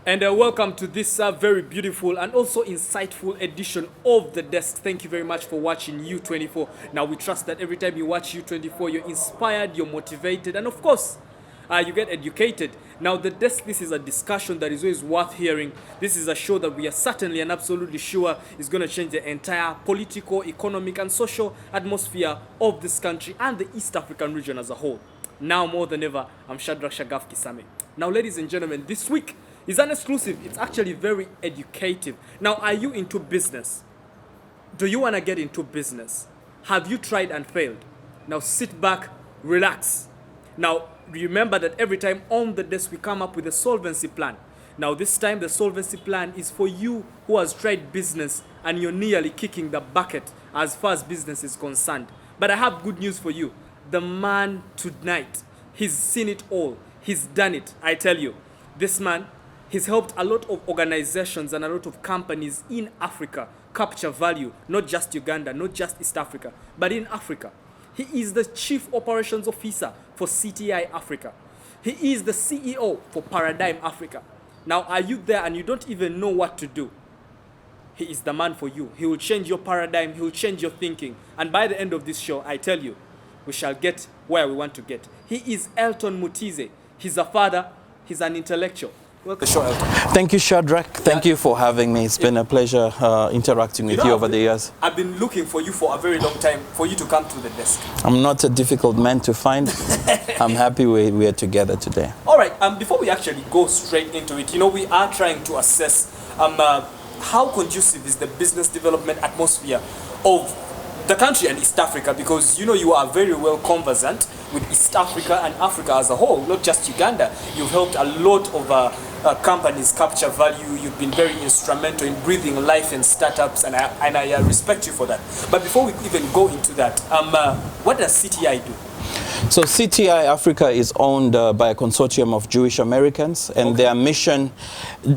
And welcome to this very beautiful and also insightful edition of The Desk. Thank you very much for watching U24. Now, we trust that every time you watch U24, you're inspired, you're motivated, and of course, you get educated. Now, The Desk, this is a discussion that is always worth hearing. This is a show that we are certainly and absolutely sure is going to change the entire political, economic, and social atmosphere of this country and the East African region as a whole. Now more than ever, I'm Shadrack KISAME. Now, ladies and gentlemen, this week is an exclusive. It's actually very educative. Now, are you into business? Do you want to get into business? Have you tried and failed? Now, sit back, relax. Now, remember that every time on The Desk we come up with a solvency plan. Now, this time the solvency plan is for you who has tried business and you're nearly kicking the bucket as far as business is concerned. But I have good news for you. The man tonight, he's seen it all. He's done it, I tell you. This man, he's helped a lot of organizations and a lot of companies in Africa capture value, not just Uganda, not just East Africa, but in Africa. He is the Chief Operations Officer for CTI Africa. He is the CEO for Paradigm Africa. Now, are you there and you don't even know what to do? He is the man for you. He will change your paradigm. He will change your thinking. And by the end of this show, I tell you, we shall get where we want to get. He is Elton Mutize. He's a father. He's an intellectual. Welcome to the show, Elton. Thank you, Shadrack. Thank you for having me. It's been a pleasure interacting with you over the years. I've been looking for you for a very long time for you to come to The Desk. I'm not a difficult man to find. I'm happy we are together today. All right. Before we actually go straight into it, we are trying to assess how conducive is the business development atmosphere of the country and East Africa, because you are very well conversant with East Africa and Africa as a whole, not just Uganda. You've helped a lot of companies capture value. You've been very instrumental in breathing life in startups, and I respect you for that. But before we even go into that, what does CTI do? So CTI Africa is owned by a consortium of Jewish Americans, and their mission,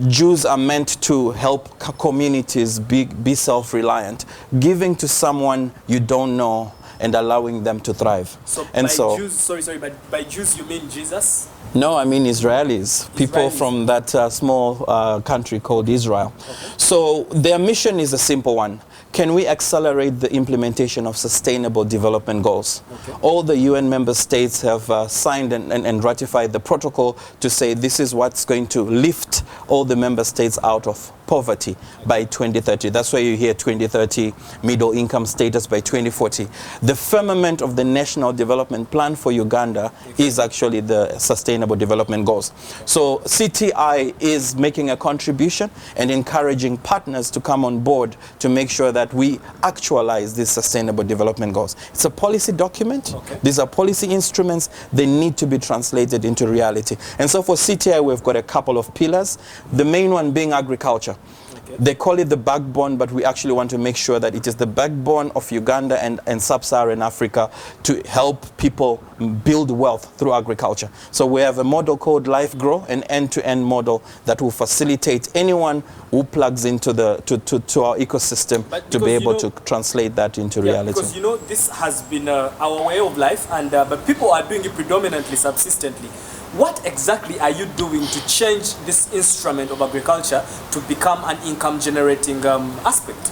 Jews are meant to help communities be self-reliant, giving to someone you don't know and allowing them to thrive. But by Jews you mean Jesus? No, I mean Israelis, people from that small country called Israel. Okay. So their mission is a simple one. Can we accelerate the implementation of sustainable development goals? Okay. All the UN member states have signed and ratified the protocol to say this is what's going to lift all the member states out of poverty by 2030. That's why you hear 2030 middle income status by 2040. The firmament of the National Development Plan for Uganda is actually the Sustainable Development Goals. So CTI is making a contribution and encouraging partners to come on board to make sure that we actualize these Sustainable Development Goals. It's a policy document. Okay. These are policy instruments. They need to be translated into reality. And so for CTI, we've got a couple of pillars. The main one being agriculture. Okay. They call it the backbone, but we actually want to make sure that it is the backbone of Uganda and sub-Saharan Africa to help people build wealth through agriculture. So we have a model called Life Grow, an end-to-end model that will facilitate anyone who plugs into to our ecosystem to be able to translate that into reality. Because this has been our way of life, and but people are doing it predominantly subsistently. What exactly are you doing to change this instrument of agriculture to become an income-generating aspect?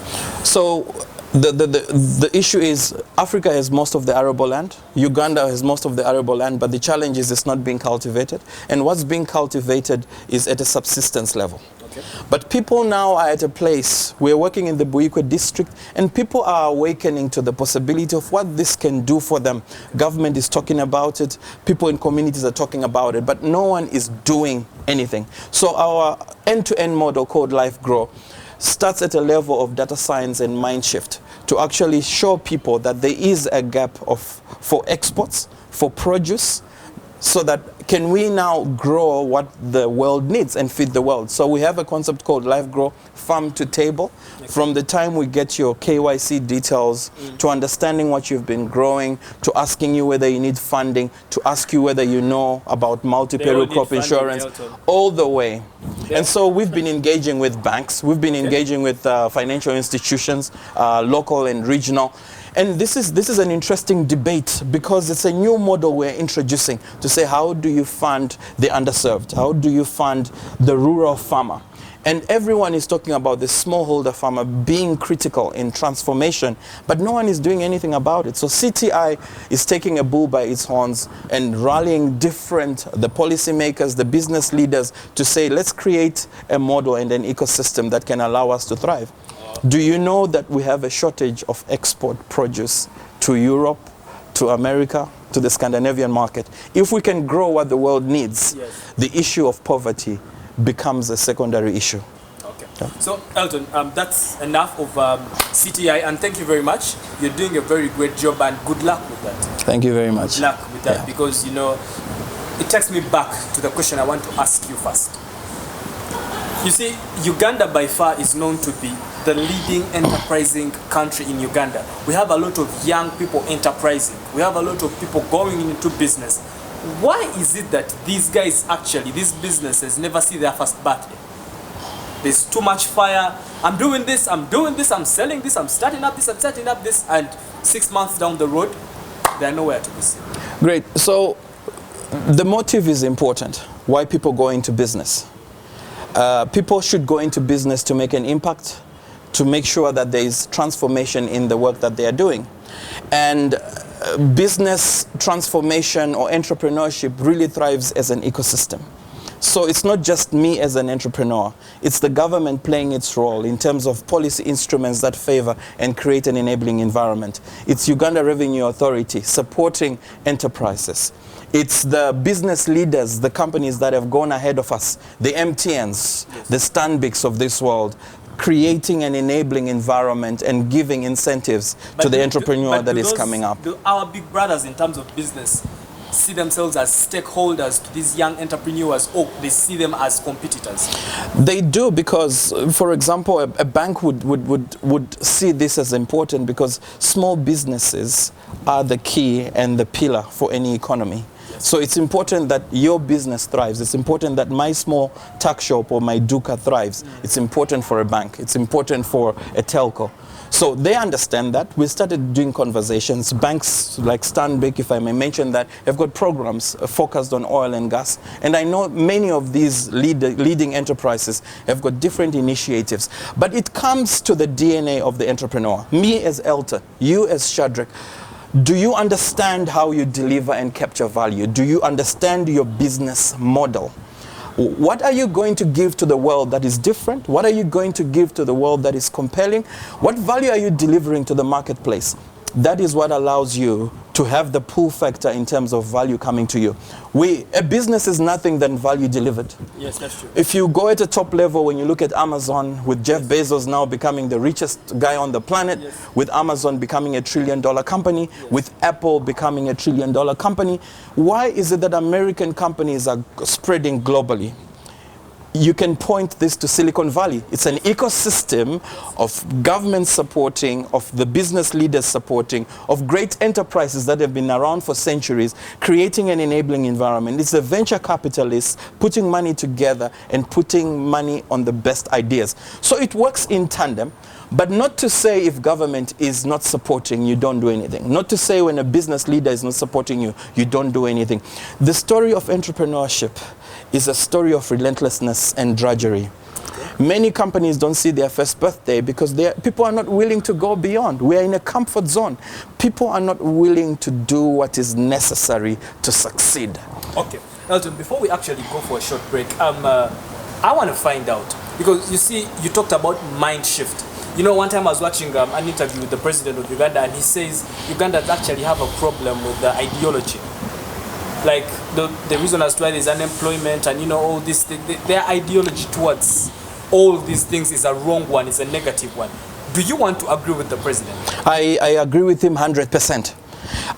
So the issue is Africa has most of the arable land. Uganda has most of the arable land, but the challenge is it's not being cultivated. And what's being cultivated is at a subsistence level. Okay. But people now are at a place, we're working in the Buikwe district, and people are awakening to the possibility of what this can do for them. Government is talking about it, people in communities are talking about it, but no one is doing anything. So our end-to-end model called Life Grow starts at a level of data science and mind shift to actually show people that there is a gap for exports, for produce, so that can we now grow what the world needs and feed the world. So we have a concept called Life Grow, farm to table. Okay. From the time we get your KYC details to understanding what you've been growing, to asking you whether you need funding, to ask you whether you know about multi-peril crop insurance, all the way. Yeah. And so we've been engaging with banks, we've been engaging with financial institutions, local and regional. And this is an interesting debate because it's a new model we're introducing to say, how do you fund the underserved? How do you fund the rural farmer? And everyone is talking about the smallholder farmer being critical in transformation, but no one is doing anything about it. So CTI is taking a bull by its horns and rallying the policymakers, the business leaders to say, let's create a model and an ecosystem that can allow us to thrive. Do you know that we have a shortage of export produce to Europe, to America, to the Scandinavian market? If we can grow what the world needs, yes, the issue of poverty becomes a secondary issue. Okay. Yeah. So, Elton, that's enough of CTI, and thank you very much. You're doing a very great job, and good luck with that. Thank you very much. Good luck with that, because, you know, it takes me back to the question I want to ask you first. You see, Uganda by far is known to be the leading enterprising country in Uganda. We have a lot of young people enterprising. We have a lot of people going into business. Why is it that these guys actually, these businesses, never see their first birthday? There's too much fire. I'm doing this, I'm selling this, I'm starting up this, and 6 months down the road, they're nowhere to be seen. Great. So the motive is important. Why people go into business? People should go into business to make an impact, to make sure that there is transformation in the work that they are doing. And business transformation or entrepreneurship really thrives as an ecosystem. So it's not just me as an entrepreneur, it's the government playing its role in terms of policy instruments that favor and create an enabling environment. It's Uganda Revenue Authority supporting enterprises. It's the business leaders, the companies that have gone ahead of us, the MTNs, the Stanbics of this world, creating an enabling environment and giving incentives to the entrepreneur that is coming up. Do our big brothers in terms of business see themselves as stakeholders to these young entrepreneurs, or they see them as competitors? They do, because, for example, a bank would see this as important because small businesses are the key and the pillar for any economy. So it's important that your business thrives. It's important that my small tuck shop or my duka thrives. It's important for a bank. It's important for a telco. So they understand that. We started doing conversations. Banks like Stanbic, if I may mention that, have got programs focused on oil and gas. And I know many of these leading enterprises have got different initiatives. But it comes to the DNA of the entrepreneur. Me as Elton, you as Shadrack. Do you understand how you deliver and capture value? Do you understand your business model? What are you going to give to the world that is different? What are you going to give to the world that is compelling? What value are you delivering to the marketplace? That is what allows you to have the pull factor in terms of value coming to you. A business is nothing than value delivered. Yes, that's true. If you go at a top level, when you look at Amazon, with Jeff Bezos now becoming the richest guy on the planet, with Amazon becoming $1 trillion company, with Apple becoming $1 trillion company, why is it that American companies are spreading globally? You can point this to Silicon Valley. It's an ecosystem of government supporting, of the business leaders supporting, of great enterprises that have been around for centuries, creating an enabling environment. It's the venture capitalists putting money together and putting money on the best ideas. So it works in tandem. But not to say if government is not supporting, you don't do anything. Not to say when a business leader is not supporting you, you don't do anything. The story of entrepreneurship is a story of relentlessness and drudgery. Many companies don't see their first birthday because people are not willing to go beyond. We are in a comfort zone. People are not willing to do what is necessary to succeed. Okay. Elton, before we actually go for a short break, I want to find out, because you see, you talked about mind shift. You know, one time I was watching an interview with the president of Uganda, and he says Ugandans actually have a problem with the ideology. Like the reason as to why there's unemployment and, you know, all this, their ideology towards all these things is a wrong one, it's a negative one. Do you want to agree with the president? I agree with him 100%.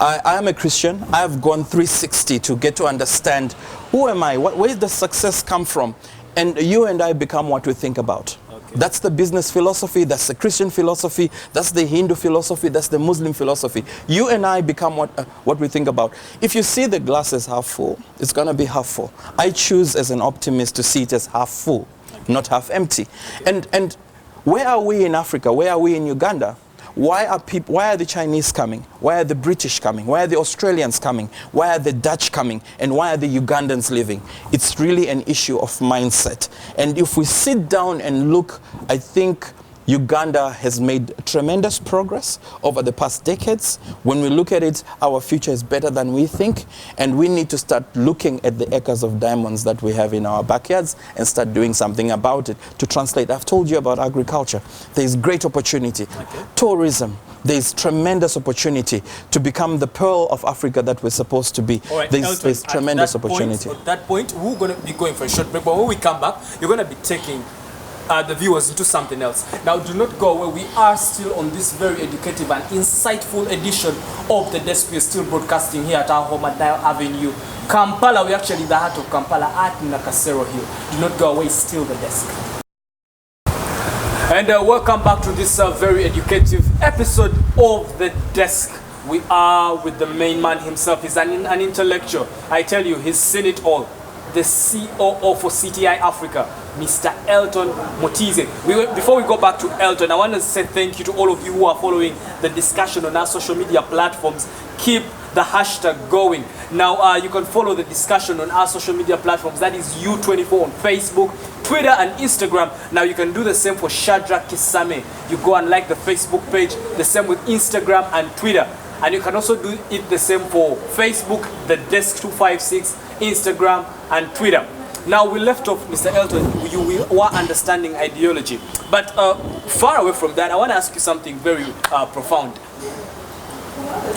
I am a Christian. I have gone 360 to get to understand who am I, where does success come from? And you and I become what we think about. That's the business philosophy, that's the Christian philosophy, that's the Hindu philosophy, that's the Muslim philosophy. You and I become what we think about. If you see the glass as half full, it's going to be half full. I choose as an optimist to see it as half full, not half empty. And where are we in Africa? Where are we in Uganda? Why are the Chinese coming? Why are the British coming? Why are the Australians coming? Why are the Dutch coming? And why are the Ugandans leaving? It's really an issue of mindset. And if we sit down and look, I think Uganda has made tremendous progress over the past decades. When we look at it, our future is better than we think, and we need to start looking at the acres of diamonds that we have in our backyards and start doing something about it. To translate, I've told you about agriculture. There's great opportunity. Okay. Tourism. There's tremendous opportunity to become the pearl of Africa that we're supposed to be. All right, there's tremendous opportunity. At that point, we're going to be going for a short break, but when we come back, you're going to be taking the viewers into something else. Now, do not go away. We are still on this very educative and insightful edition of The Desk. We are still broadcasting here at our home at Dial Avenue, Kampala. We're actually in the heart of Kampala at Nakasero Hill. Do not go away. Still The Desk. And welcome back to this very educative episode of The Desk. We are with the main man himself. He's an intellectual. I tell you, he's seen it all. The COO for CTI Africa, Mr. Elton Mutize. Before we go back to Elton, I want to say thank you to all of you who are following the discussion on our social media platforms. Keep the hashtag going. Now, you can follow the discussion on our social media platforms. That is U24 on Facebook, Twitter, and Instagram. Now, you can do the same for Shadrack KISAME. You go and like the Facebook page, the same with Instagram and Twitter. And you can also do it the same for Facebook, The Desk 256, Instagram, and Twitter. Now, we left off, Mr. Elton, you were understanding ideology. But far away from that, I want to ask you something very profound.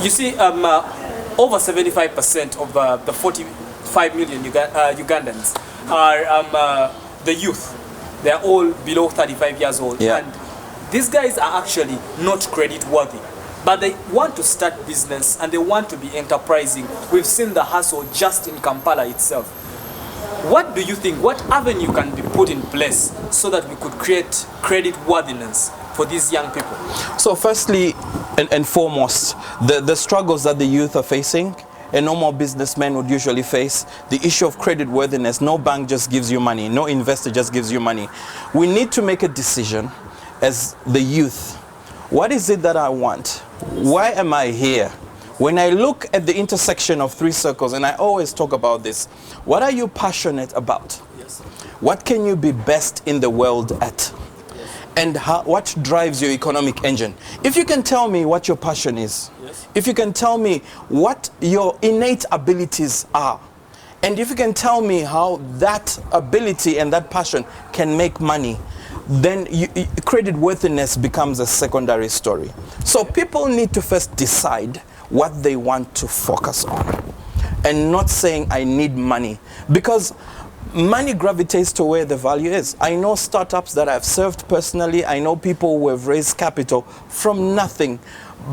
You see, over 75% of the 45 million Ugandans are the youth. They are all below 35 years old. Yeah. And these guys are actually not credit worthy. But they want to start business and they want to be enterprising. We've seen the hustle just in Kampala itself. What do you think? What avenue can be put in place so that we could create credit worthiness for these young people? So firstly and foremost, the struggles that the youth are facing, a normal businessman would usually face, the issue of credit worthiness. No bank just gives you money. No investor just gives you money. We need to make a decision as the youth. What is it that I want? Why am I here? When I look at the intersection of three circles, and I always talk about this, what are you passionate about? Yes. What can you be best in the world at? Yes. And what drives your economic engine? If you can tell me what your passion is, yes. If you can tell me what your innate abilities are, and if you can tell me how that ability and that passion can make money, then credit worthiness becomes a secondary story. So people need to first decide what they want to focus on and not saying I need money, because money gravitates to where the value is. I know startups that I've served personally. I know people who have raised capital from nothing,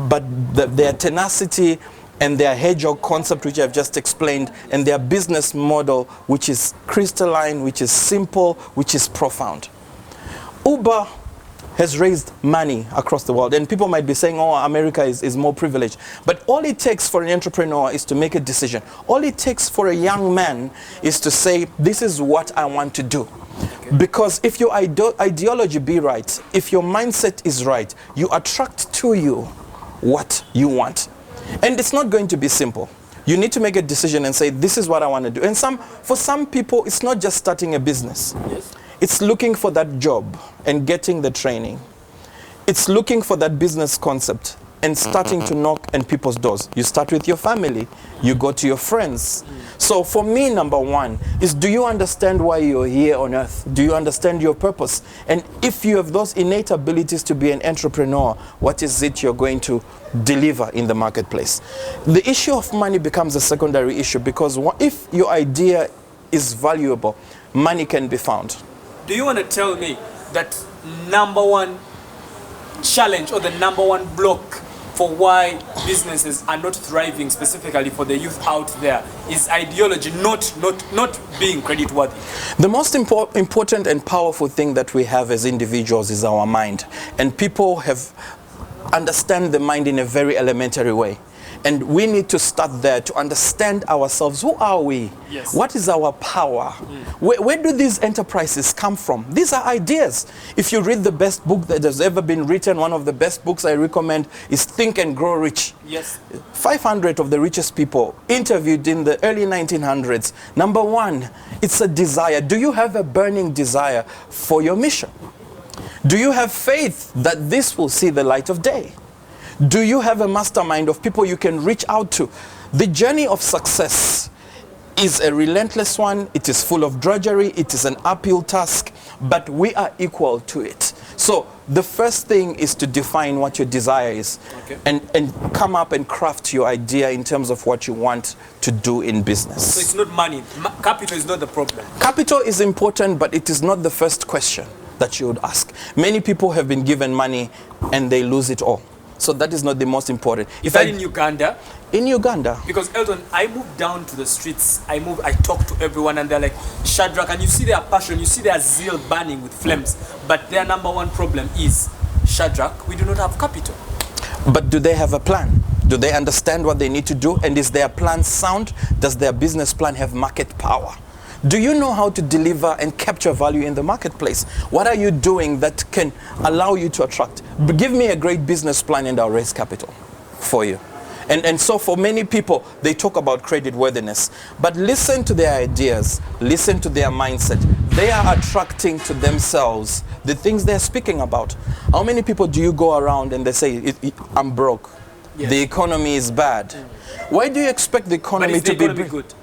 but their tenacity and their hedgehog concept, which I've just explained, and their business model, which is crystalline, which is simple, which is profound. Uber has raised money across the world, and people might be saying, oh, America is more privileged. But all it takes for an entrepreneur is to make a decision. All it takes for a young man is to say, this is what I want to do. Okay. Because if your ideology be right, if your mindset is right, you attract to you what you want. And it's not going to be simple. You need to make a decision and say, this is what I want to do. And for some people, it's not just starting a business. Yes. It's looking for that job and getting the training. It's looking for that business concept and starting to knock on people's doors. You start with your family. You go to your friends. So for me, number one is, do you understand why you're here on earth? Do you understand your purpose? And if you have those innate abilities to be an entrepreneur, what is it you're going to deliver in the marketplace? The issue of money becomes a secondary issue, because if your idea is valuable, money can be found. Do you want to tell me that number one challenge or the number one block for why businesses are not thriving, specifically for the youth out there, is ideology, not being credit worthy? The most important and powerful thing that we have as individuals is our mind. And people have understand the mind in a very elementary way. And we need to start there to understand ourselves. Who are we? Yes. What is our power? Where do these enterprises come from? These are ideas. If you read the best book that has ever been written, one of the best books I recommend is Think and Grow Rich. Yes. 500 of the richest people interviewed in the early 1900s. Number one, it's a desire. Do you have a burning desire for your mission? Do you have faith that this will see the light of day? Do you have a mastermind of people you can reach out to? The journey of success is a relentless one. It is full of drudgery. It is an uphill task, but we are equal to it. So the first thing is to define what your desire is, okay, and come up and craft your idea in terms of what you want to do in business. So it's not money. Capital is not the problem. Capital is important, but it is not the first question that you would ask. Many people have been given money and they lose it all. So that is not the most important. Is that in Uganda? In Uganda. Because Elton, I moved down to the streets, I talk to everyone and they're like, Shadrack, and you see their passion, you see their zeal burning with flames. But their number one problem is, Shadrack, we do not have capital. But do they have a plan? Do they understand what they need to do? And is their plan sound? Does their business plan have market power? Do you know how to deliver and capture value in the marketplace? What are you doing that can allow you to attract? Give me a great business plan and I'll raise capital for you. And so for many people, they talk about credit worthiness. But listen to their ideas. Listen to their mindset. They are attracting to themselves the things they're speaking about. How many people do you go around and they say, I'm broke. Yes. The economy is bad. Why do you expect the economy to be good?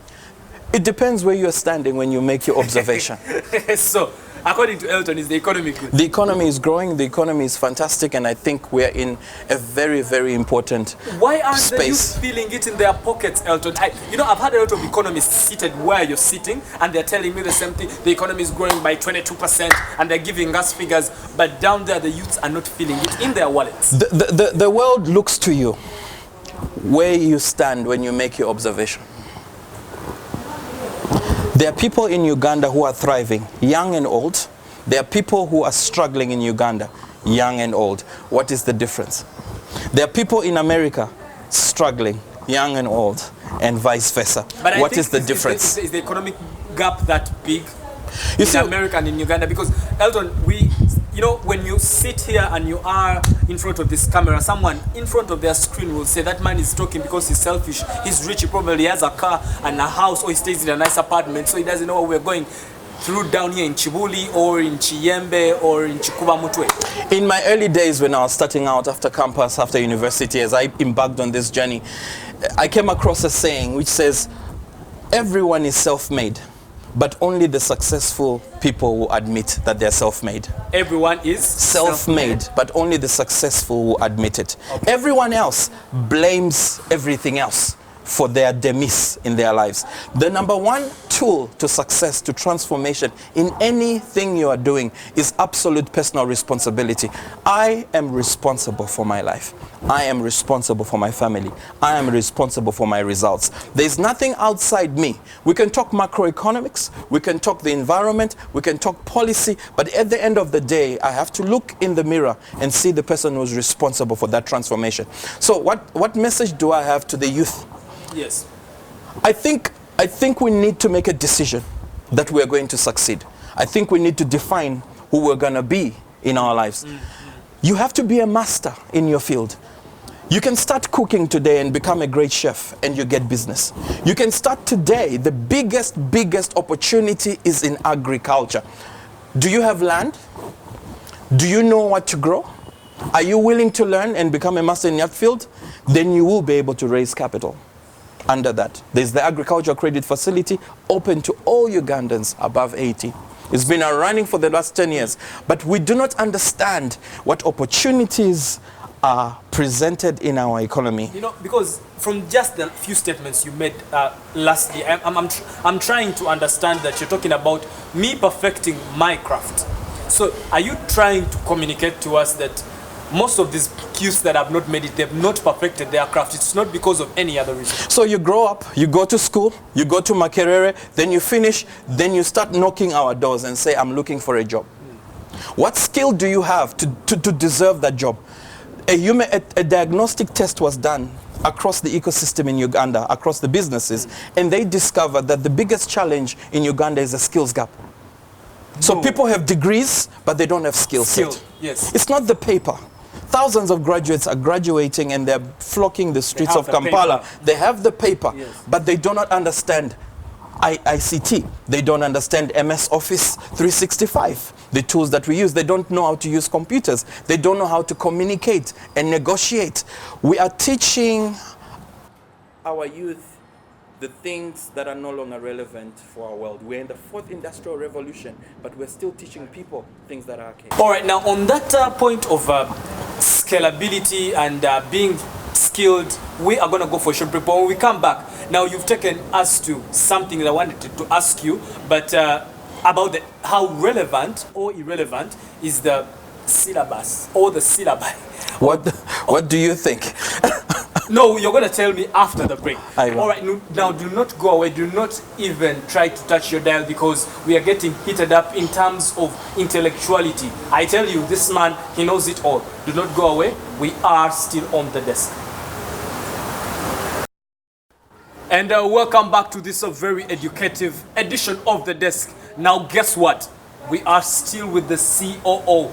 It depends where you're standing when you make your observation. So, according to Elton, is the economy good? The economy is growing, the economy is fantastic, and I think we're in a very, very important space. Why aren't the youth feeling it in their pockets, Elton? I've had a lot of economists seated where you're sitting, and they're telling me the same thing. The economy is growing by 22%, and they're giving us figures, but down there, the youths are not feeling it in their wallets. The world looks to you where you stand when you make your observation. There are people in Uganda who are thriving, young and old. There are people who are struggling in Uganda, young and old. What is the difference? There are people in America struggling, young and old, and vice versa. But what is the difference? Is the economic gap that big in America and in Uganda? Because, Elton, when you sit here and you are in front of this camera, someone in front of their screen will say that man is talking because he's selfish, he's rich, he probably has a car and a house, or he stays in a nice apartment, so he doesn't know what we're going through down here in Chibuli or in Chiyembe or in Chikuba Mutwe. In my early days when I was starting out after campus, after university, as I embarked on this journey, I came across a saying which says, everyone is self-made, but only the successful people will admit that they're self-made. Everyone is self-made, but only the successful will admit it. Okay. Everyone else blames everything else for their demise in their lives. The number one tool to success, to transformation in anything you are doing is absolute personal responsibility. I am responsible for my life. I am responsible for my family. I am responsible for my results. There's nothing outside me. We can talk macroeconomics, we can talk the environment, we can talk policy, but at the end of the day, I have to look in the mirror and see the person who's responsible for that transformation. So what message do I have to the youth? Yes. I think we need to make a decision that we're going to succeed. I think we need to define who we're going to be in our lives. You have to be a master in your field. You can start cooking today and become a great chef and you get business. You can start today. The biggest opportunity is in agriculture. Do you have land? Do you know what to grow? Are you willing to learn and become a master in that field? Then you will be able to raise capital. Under that, there's the agricultural credit facility open to all Ugandans above 80. It's been running for the last 10 years, but we do not understand what opportunities are presented in our economy. Because from just the few statements you made lastly, I'm trying to understand that you're talking about me perfecting my craft. So are you trying to communicate to us that most of these youths that have not made it, they've not perfected their craft? It's not because of any other reason. So you grow up, you go to school, you go to Makerere, then you finish, then you start knocking our doors and say, I'm looking for a job. What skill do you have to deserve that job? A diagnostic test was done across the ecosystem in Uganda, across the businesses, and they discovered that the biggest challenge in Uganda is a skills gap. So people have degrees, but they don't have skill set. Yes. It's not the paper. Thousands of graduates are graduating and they're flocking the streets of Kampala. Paper. They have the paper, Yes. but they do not understand ICT. They don't understand MS Office 365, the tools that we use. They don't know how to use computers. They don't know how to communicate and negotiate. We are teaching our youth the things that are no longer relevant for our world. We're in the fourth industrial revolution, but we're still teaching people things that are archaic. All right, now on that point of scalability and being skilled, we are going to go for a short break. But when we come back, now you've taken us to something that I wanted to ask you, but about how relevant or irrelevant is the syllabus or the syllabi. What do you think? No, you're going to tell me after the break. I will. All right, now do not go away. Do not even try to touch your dial because we are getting heated up in terms of intellectuality. I tell you, this man, he knows it all. Do not go away. We are still on the desk. And welcome back to this very educative edition of The Desk. Now, guess what? We are still with the COO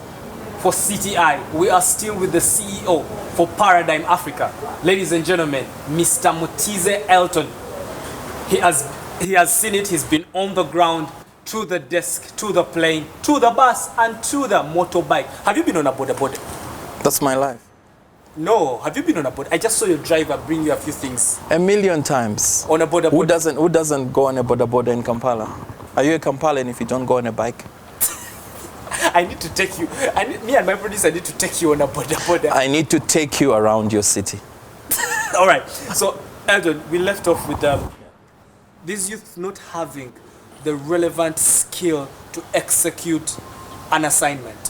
for CTI. We are still with the CEO for Paradigm Africa. Ladies and gentlemen, Mr. Mutize Elton. He has seen it. He's been on the ground, to the desk, to the plane, to the bus, and to the motorbike. Have you been on a boda boda? That's my life. No, have you been on a boda? I just saw your driver bring you a few things. 1,000,000 times. On a boda boda? Who doesn't go on a boda boda in Kampala? Are you a Kampalan if you don't go on a bike? I need to take you. Me and my producer need to take you on a boda boda. I need to take you around your city. All right. So, Elton, we left off with these youth not having the relevant skill to execute an assignment.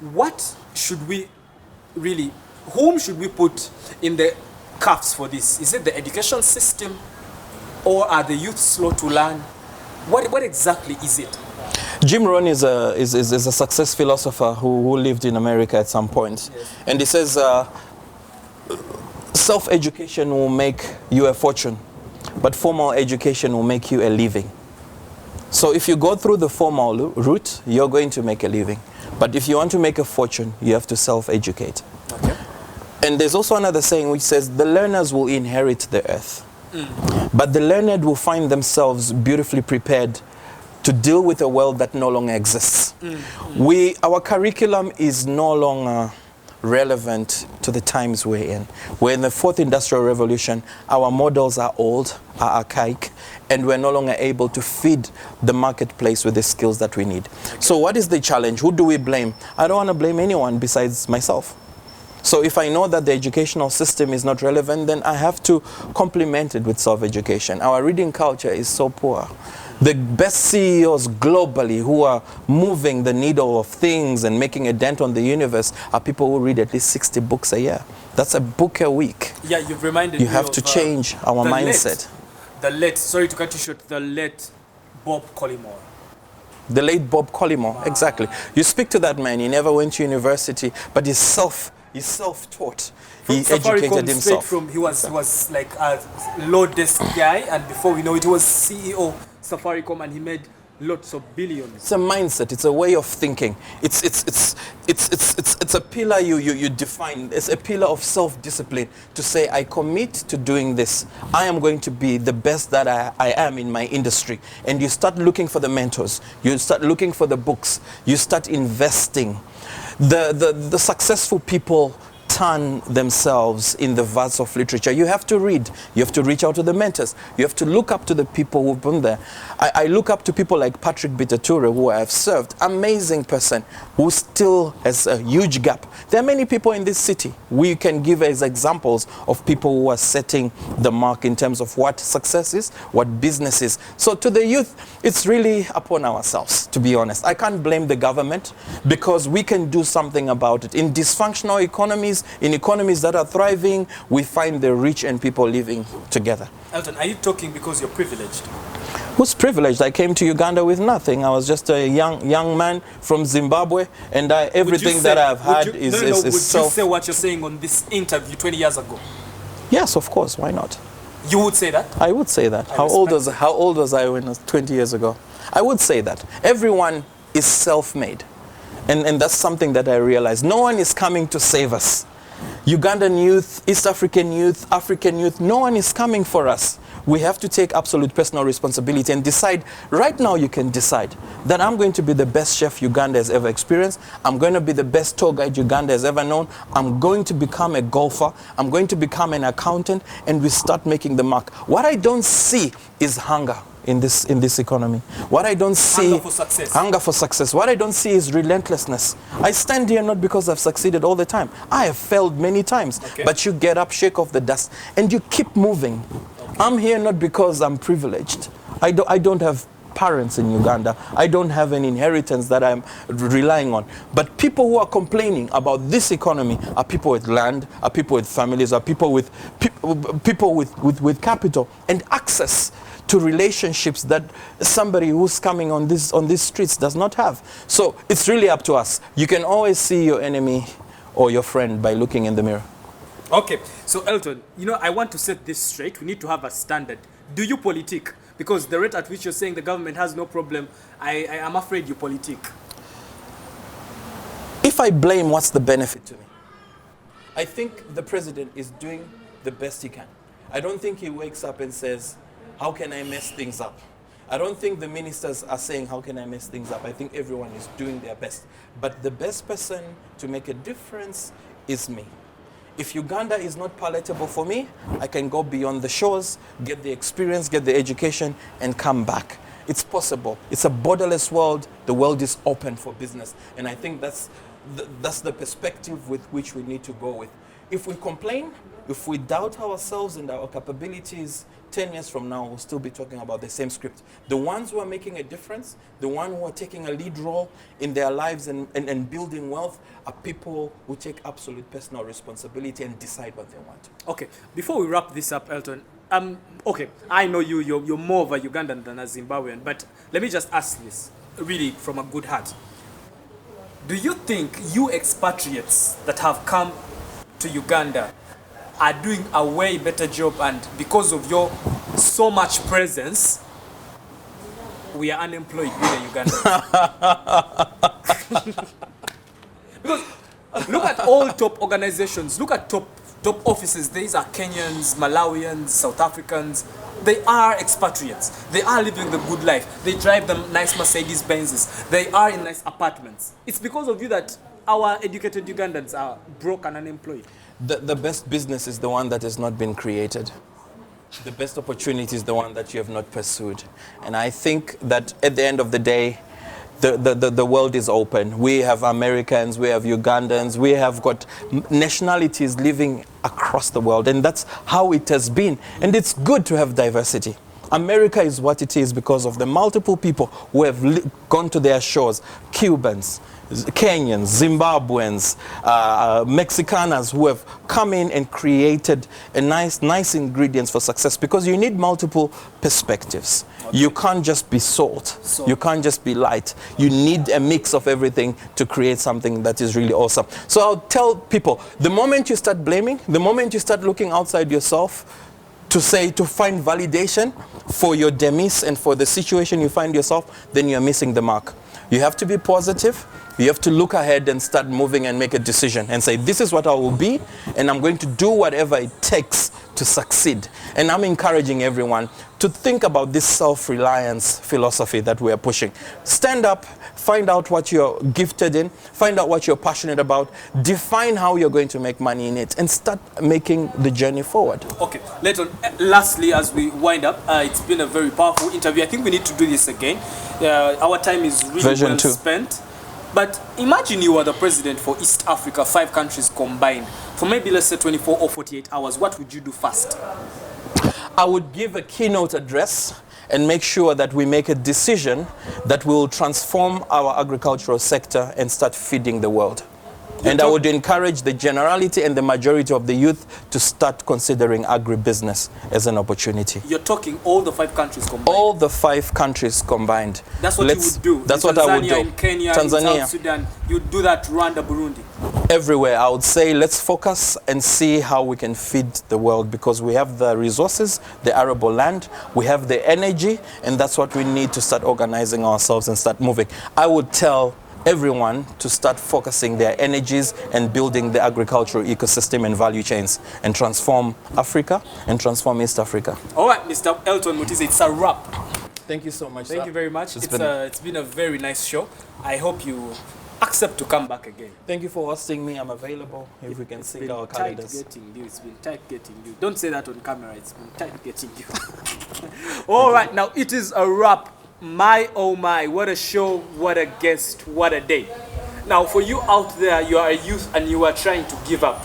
What should we really, whom should we put in the cuffs for this? Is it the education system, or are the youth slow to learn? What exactly is it? Jim Rohn is a success philosopher who lived in America at some point. Yes. And he says, self-education will make you a fortune, but formal education will make you a living. So if you go through the formal route, you're going to make a living. But if you want to make a fortune, you have to self-educate. Okay. And there's also another saying which says, the learners will inherit the earth. But the learned will find themselves beautifully prepared to deal with a world that no longer exists. Our curriculum is no longer relevant to the times we're in. We're in the fourth industrial revolution. Our models are old, are archaic, and we're no longer able to feed the marketplace with the skills that we need. So what is the challenge? Who do we blame? I don't want to blame anyone besides myself. So if I know that the educational system is not relevant, then I have to complement it with self-education. Our reading culture is so poor. The best CEOs globally who are moving the needle of things and making a dent on the universe are people who read at least 60 books a year. That's a book a week. Yeah, you've reminded You me have of, to change our mindset. Sorry to cut you short, the late Bob Collymore. The late Bob Collymore, exactly. You speak to that man, he never went to university, but he's self-taught. He educated himself. He was like a low desk guy, and before we know it, he was CEO Safaricom, and he made lots of billions. It's a mindset. It's a way of thinking. It's a pillar you define. It's a pillar of self-discipline to say, I commit to doing this. I am going to be the best that I am in my industry. And you start looking for the mentors. You start looking for the books. You start investing. The successful people turn themselves in the verse of literature. You have to read. You have to reach out to the mentors. You have to look up to the people who've been there. I look up to people like Patrick Bitature, who I have served. Amazing person who still has a huge gap. There are many people in this city we can give as examples of people who are setting the mark in terms of what success is, what business is. So to the youth, it's really upon ourselves, to be honest. I can't blame the government because we can do something about it. In dysfunctional economies, in economies that are thriving, we find the rich and people living together. Elton, are you talking because you're privileged? Who's privileged? I came to Uganda with nothing. I was just a young man from Zimbabwe, and everything that I've had is self. Would self. you say what you're saying on this interview 20 years ago? Yes, of course. Why not? You would say that? I would say that. I How old respect was I when I was 20 years ago? I would say that. Everyone is self-made. And that's something that I realized. No one is coming to save us. Ugandan youth, East African youth, no one is coming for us. We have to take absolute personal responsibility and decide. Right now you can decide that I'm going to be the best chef Uganda has ever experienced. I'm going to be the best tour guide Uganda has ever known. I'm going to become a golfer. I'm going to become an accountant, and we start making the mark. What I don't see is hunger in this economy. What I don't see... Hunger for success. Hunger for success. What I don't see is relentlessness. I stand here not because I've succeeded all the time. I have failed many times. Okay. But you get up, shake off the dust, and you keep moving. I'm here not because I'm privileged. I don't have parents in Uganda. I don't have an inheritance that I'm relying on. But people who are complaining about this economy are people with land, are people with families, are people with capital and access to relationships that somebody who's coming on these streets does not have. So it's really up to us. You can always see your enemy or your friend by looking in the mirror. Okay, so Elton, I want to set this straight. We need to have a standard. Do you politic? Because the rate at which you're saying the government has no problem, I am afraid you politic. If I blame, what's the benefit to me? I think the president is doing the best he can. I don't think he wakes up and says, how can I mess things up? I don't think the ministers are saying, how can I mess things up? I think everyone is doing their best. But the best person to make a difference is me. If Uganda is not palatable for me, I can go beyond the shores, get the experience, get the education, and come back. It's possible. It's a borderless world. The world is open for business. And I think that's the perspective with which we need to go with. If we complain, if we doubt ourselves and our capabilities, 10 years from now, we'll still be talking about the same script. The ones who are making a difference, the ones who are taking a lead role in their lives and building wealth are people who take absolute personal responsibility and decide what they want. Okay, before we wrap this up, Elton, okay, I know you're more of a Ugandan than a Zimbabwean, but let me just ask this, really from a good heart. Do you think you expatriates that have come to Uganda are doing a way better job, and because of your so much presence, we are unemployed in Uganda? Because look at all top organizations, look at top offices. These are Kenyans, Malawians, South Africans. They are expatriates. They are living the good life. They drive them nice Mercedes Benzes. They are in nice apartments. It's because of you that our educated Ugandans are broke and unemployed. The best business is the one that has not been created. The best opportunity is the one that you have not pursued. And I think that at the end of the day, the world is open. We have Americans, we have Ugandans, we have got nationalities living across the world. And that's how it has been. And it's good to have diversity. America is what it is because of the multiple people who have gone to their shores. Cubans, Kenyans, Zimbabweans, Mexicanas who have come in and created a nice ingredients for success, because you need multiple perspectives. Okay. You can't just be salt. You can't just be light. You need a mix of everything to create something that is really awesome. So I'll tell people, the moment you start blaming, the moment you start looking outside yourself to find validation for your demise and for the situation you find yourself, then you're missing the mark. You have to be positive. You have to look ahead and start moving and make a decision and say, this is what I will be, and I'm going to do whatever it takes to succeed. And I'm encouraging everyone to think about this self-reliance philosophy that we are pushing. Stand up, find out what you're gifted in, find out what you're passionate about, define how you're going to make money in it, and start making the journey forward. Okay, Elton, lastly, as we wind up, it's been a very powerful interview. I think we need to do this again. Our time is really well spent. But imagine you are the president for East Africa, 5 countries combined, for maybe let's say 24 or 48 hours. What would you do first? I would give a keynote address and make sure that we make a decision that will transform our agricultural sector and start feeding the world. And I would encourage the generality and the majority of the youth to start considering agribusiness as an opportunity. You're talking all the 5 countries combined? All the 5 countries combined. That's what you would do? That's in what I would do. In Kenya, Tanzania. in South Sudan, you'd do that, Rwanda, Burundi? Everywhere. I would say let's focus and see how we can feed the world, because we have the resources, the arable land, we have the energy, and that's what we need to start organizing ourselves and start moving. I would tell everyone to start focusing their energies and building the agricultural ecosystem and value chains and transform Africa and transform East Africa. All right, Mr. Elton Mutize, it's a wrap. Thank you so much. Thank you very much. It's been a very nice show. I hope you accept to come back again. Thank you for hosting me. I'm available if we can sync our calendars. It's been tight getting you. Don't say that on camera. It's been tight getting you. All right, now it is a wrap. My oh my, what a show, what a guest, what a day. Now for you out there, you are a youth and you are trying to give up.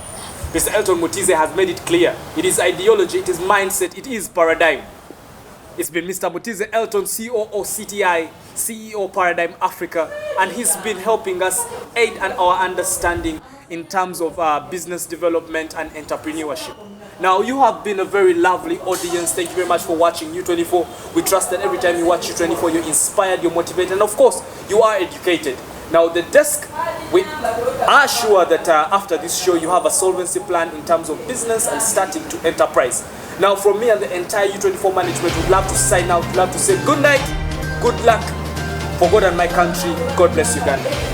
Mr. Elton Mutize has made it clear. It is ideology, it is mindset, it is paradigm. It's been Mr. Mutize Elton, COO CTI, CEO Paradigm Africa, and he's been helping us aid in our understanding in terms of business development and entrepreneurship. Now, you have been a very lovely audience. Thank you very much for watching U24. We trust that every time you watch U24, you're inspired, you're motivated, and of course, you are educated. Now, the desk, we are sure that after this show, you have a solvency plan in terms of business and starting to enterprise. Now, from me and the entire U24 management, we'd love to sign out, we'd love to say good night, good luck, for God and my country. God bless Uganda.